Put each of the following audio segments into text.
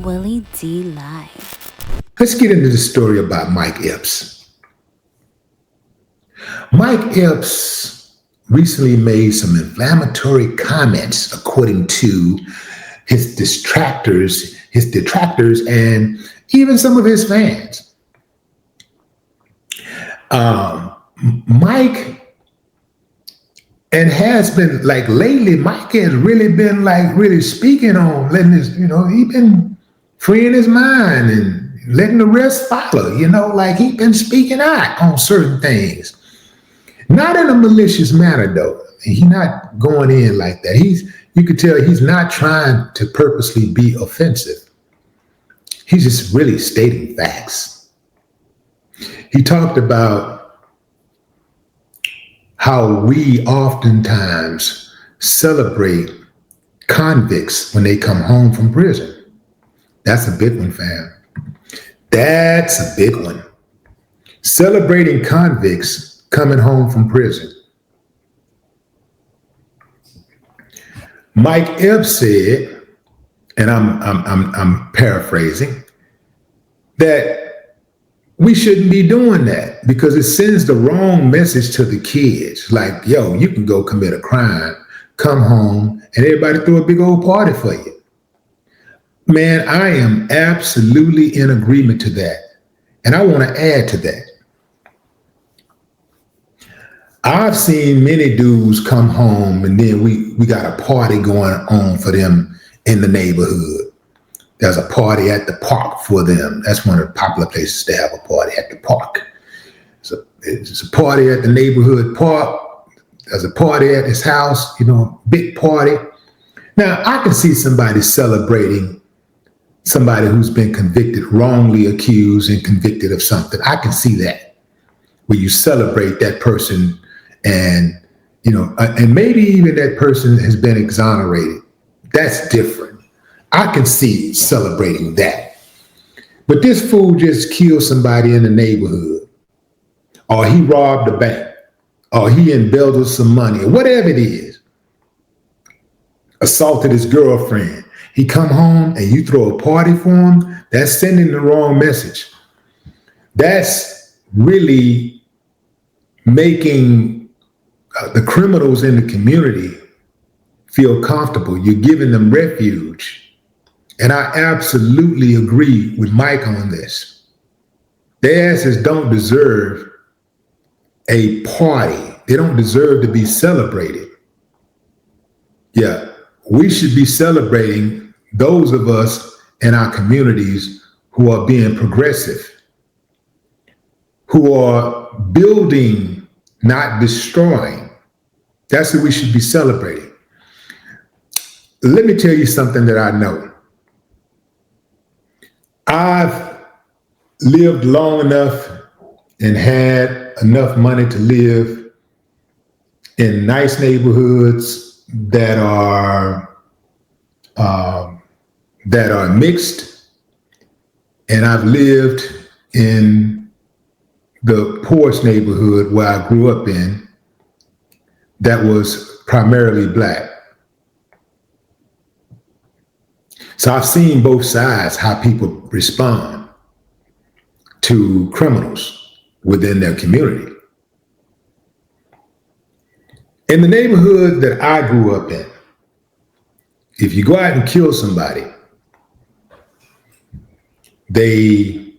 Willie D Live. Let's get into the story about Mike Epps. Mike Epps recently made some inflammatory comments, according to his detractors, and even some of his fans. Mike, and has been like lately, Mike has really been like really speaking on letting his, he been freeing his mind and letting the rest follow, like he been speaking out on certain things. Not in a malicious manner though. He's not going in like that. You could tell he's not trying to purposely be offensive. He's just really stating facts. He talked about how we oftentimes celebrate convicts when they come home from prison. That's a big one, fam. That's a big one. Celebrating convicts coming home from prison. Mike Epps said, and I'm paraphrasing, that we shouldn't be doing that because it sends the wrong message to the kids. Like, yo, you can go commit a crime, come home, and everybody throw a big old party for you. Man, I am absolutely in agreement to that. And I want to add to that. I've seen many dudes come home and then we got a party going on for them in the neighborhood. There's a party at the park for them. That's one of the popular places to have a party, at the park. It's a party at the neighborhood park. There's a party at his house, big party. Now, I can see somebody celebrating somebody who's been convicted, wrongly accused and convicted of something. I can see that, where you celebrate that person and maybe even that person has been exonerated. That's different. I can see celebrating that. But this fool just killed somebody in the neighborhood, or he robbed a bank, or he embezzled some money, or whatever it is. Assaulted his girlfriend. He come home and you throw a party for him. That's sending the wrong message. That's really making the criminals in the community feel comfortable. You're giving them refuge. And I absolutely agree with Mike on this. Their asses don't deserve a party. They don't deserve to be celebrated. Yeah, we should be celebrating those of us in our communities who are being progressive, who are building, not destroying. That's what we should be celebrating. Let me tell you something that I know. I've lived long enough and had enough money to live in nice neighborhoods that are mixed, and I've lived in the poorest neighborhood where I grew up in that was primarily Black. So I've seen both sides, how people respond to criminals within their community. In the neighborhood that I grew up in, if you go out and kill somebody, they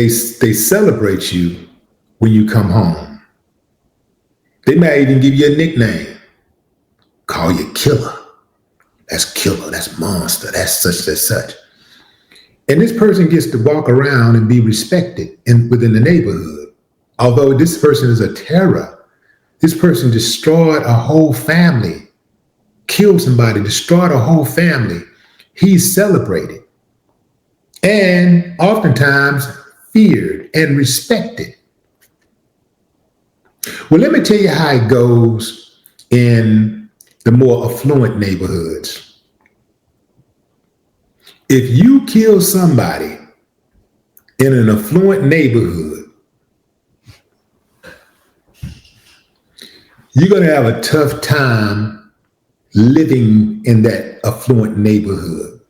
celebrate you when you come home. They might even give you a nickname, call you Killer. That's Killer, that's Monster, that's such. And this person gets to walk around and be respected within the neighborhood. Although this person is a terror, this person destroyed a whole family, killed somebody, destroyed a whole family. He's celebrated and oftentimes feared and respected. Well, let me tell you how it goes in the more affluent neighborhoods. If you kill somebody in an affluent neighborhood, you're going to have a tough time living in that affluent neighborhood.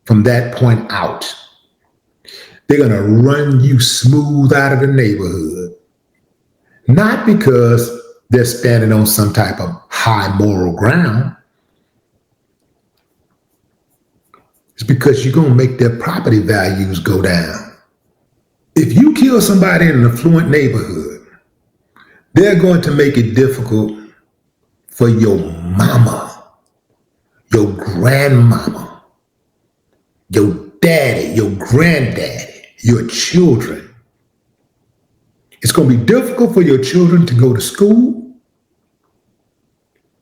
From that point out, they're going to run you smooth out of the neighborhood. Not because they're standing on some type of high moral ground. It's because you're going to make their property values go down. If you kill somebody in an affluent neighborhood, they're going to make it difficult for your mama, your grandmama, your daddy, your granddaddy, your children. It's going to be difficult for your children to go to school.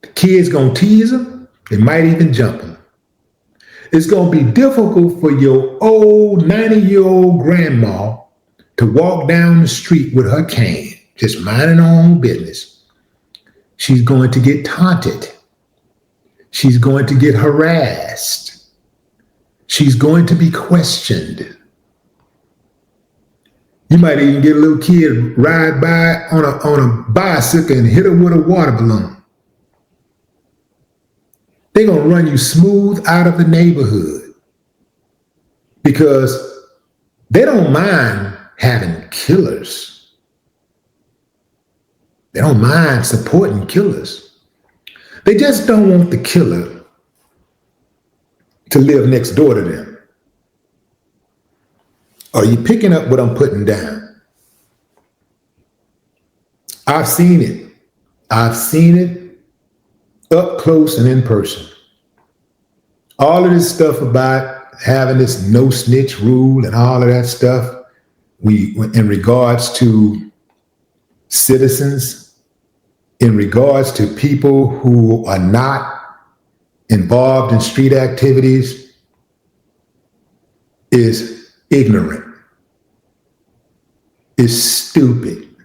The kids going to tease them. They might even jump them. It's going to be difficult for your old 90-year-old grandma to walk down the street with her cane, just minding her own business. She's going to get taunted. She's going to get harassed. She's going to be questioned. You might even get a little kid ride by on a bicycle and hit her with a water balloon. They're going to run you smooth out of the neighborhood because they don't mind having killers. They don't mind supporting killers. They just don't want the killer to live next door to them. Are you picking up what I'm putting down? I've seen it. I've seen it up close and in person. All of this stuff about having this no snitch rule and all of that stuff, in regards to citizens, in regards to people who are not involved in street activities, is ignorant. Is stupid.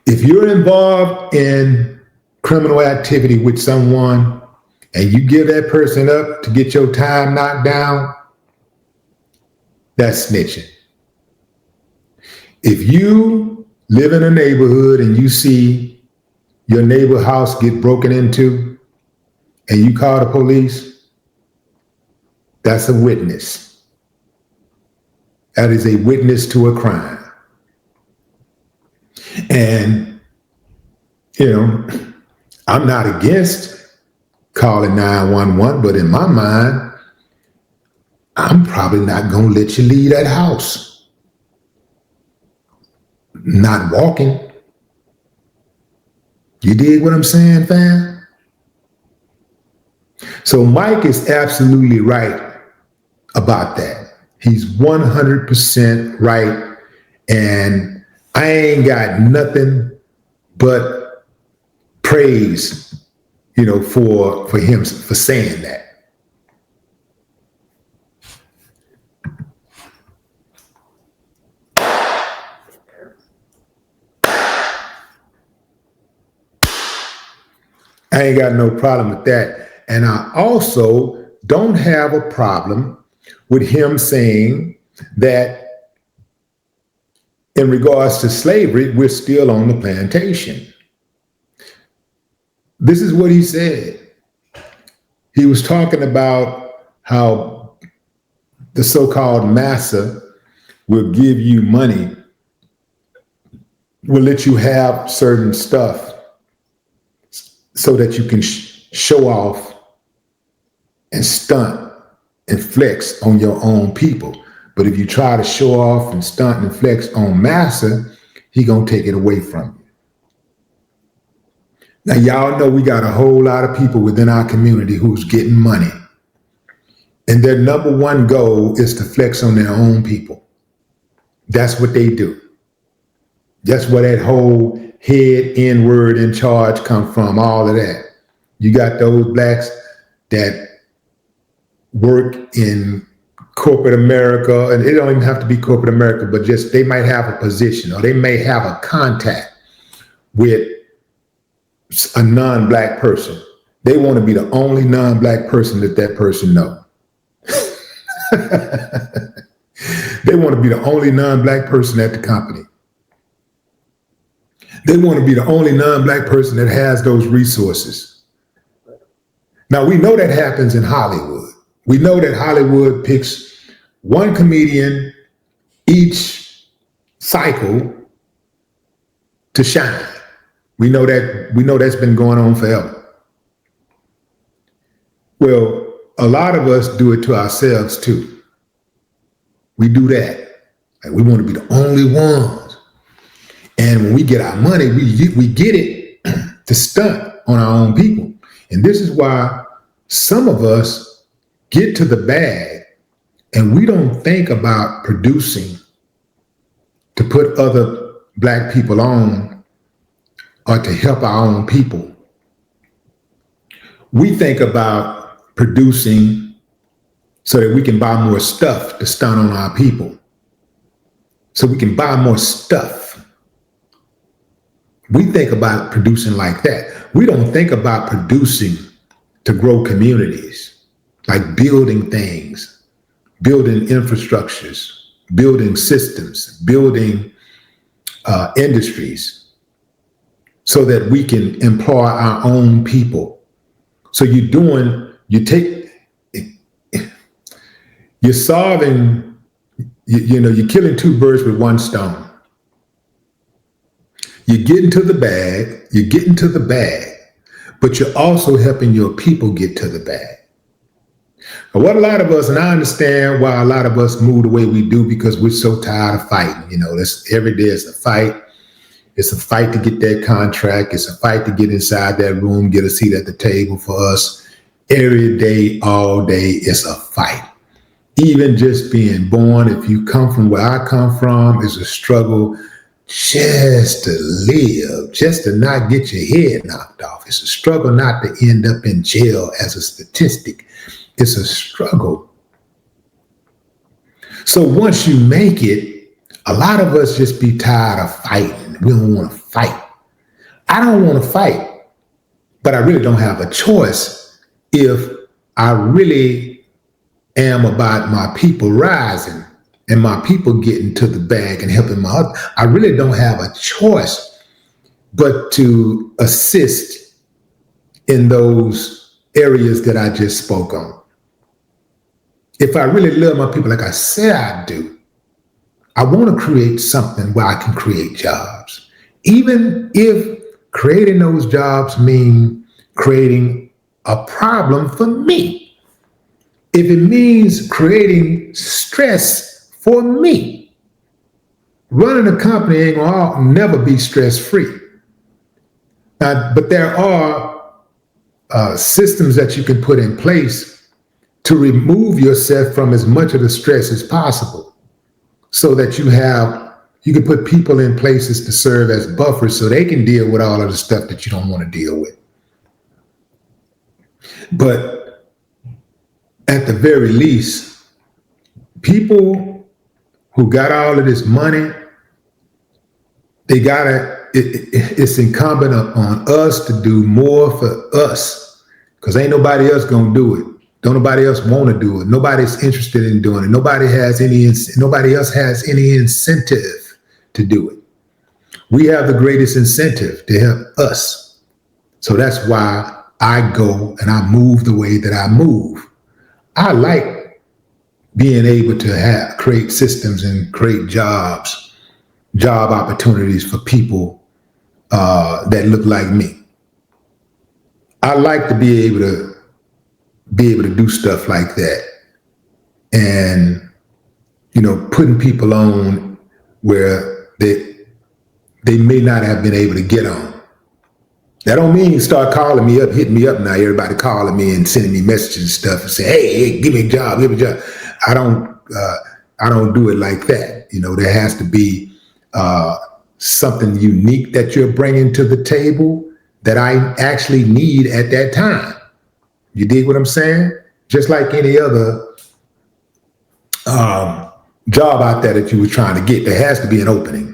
If you're involved in criminal activity with someone and you give that person up to get your time knocked down, that's snitching. If you live in a neighborhood and you see your neighbor's house get broken into and you call the police, that's a witness. That is a witness to a crime. And, I'm not against calling 911, but in my mind, I'm probably not going to let you leave that house. Not walking. You dig what I'm saying, fam? So Mike is absolutely right about that. He's 100% right. And I ain't got nothing but praise, for him for saying that. I ain't got no problem with that. And I also don't have a problem with him saying that in regards to slavery, we're still on the plantation. This is what he said. He was talking about how the so-called massa will give you money, will let you have certain stuff so that you can show off and stunt and flex on your own people. But if you try to show off and stunt and flex on massa, he gonna take it away from you. Now, y'all know we got a whole lot of people within our community who's getting money. And their number one goal is to flex on their own people. That's what they do. That's where that whole head N-word in charge come from, all of that. You got those blacks that work in corporate America, and it don't even have to be corporate America, but just they might have a position or they may have a contact with a non-black person. They want to be the only non-black person that person know. They want to be the only non-black person at the company. They want to be the only non-black person that has those resources. Now, we know that happens in Hollywood. We know that Hollywood picks one comedian each cycle to shine. We know that's been going on forever. Well, a lot of us do it to ourselves too. We do that. Like, we want to be the only ones. And when we get our money, we get it to stunt on our own people. And this is why some of us get to the bag and we don't think about producing to put other Black people on or to help our own people. We think about producing so that we can buy more stuff to stunt on our people. So we can buy more stuff. We think about producing like that. We don't think about producing to grow communities, like building things, building infrastructures, building systems, building industries, so that we can employ our own people. So you're killing two birds with one stone. You're getting to the bag, but you're also helping your people get to the bag. And what a lot of us, and I understand why a lot of us move the way we do, because we're so tired of fighting. Every day is a fight. It's a fight to get that contract. It's a fight to get inside that room, get a seat at the table for us. Every day, all day, it's a fight. Even just being born, if you come from where I come from, it's a struggle just to live, just to not get your head knocked off. It's a struggle not to end up in jail as a statistic. It's a struggle. So once you make it, a lot of us just be tired of fighting. We don't want to fight. I don't want to fight, but I really don't have a choice if I really am about my people rising and my people getting to the bag and helping my other. I really don't have a choice but to assist in those areas that I just spoke on. If I really love my people like I said I do, I want to create something where I can create jobs. Even if creating those jobs mean creating a problem for me. If it means creating stress for me. Running a company ain't gonna never be stress-free. But there are systems that you can put in place to remove yourself from as much of the stress as possible, so that you can put people in places to serve as buffers so they can deal with all of the stuff that you don't want to deal with. But at the very least, people who got all of this money, it's incumbent on us to do more for us, because ain't nobody else gonna do it. Don't nobody else want to do it. Nobody's interested in doing it. Nobody else has any incentive to do it. We have the greatest incentive to help us. So that's why I go and I move the way that I move. I like being able to create systems and create job opportunities for people that look like me. I like to be able to do stuff like that, and putting people on where they may not have been able to get on. That don't mean start calling me up, hitting me up now. Everybody calling me and sending me messages and stuff and say, hey, give me a job, give me a job. I don't do it like that. There has to be something unique that you're bringing to the table that I actually need at that time. You dig what I'm saying? Just like any other job out there that you were trying to get, there has to be an opening.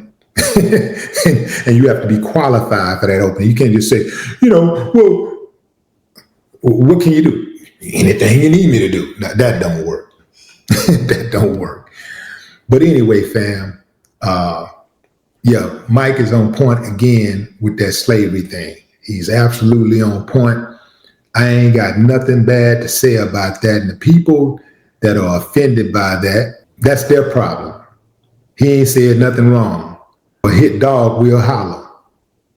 and you have to be qualified for that opening. You can't just say, well, what can you do? Anything you need me to do. Now, that don't work. That don't work. But anyway, fam, Mike is on point again with that slavery thing. He's absolutely on point. I ain't got nothing bad to say about that. And the people that are offended by that, that's their problem. He ain't said nothing wrong. A hit dog will holler.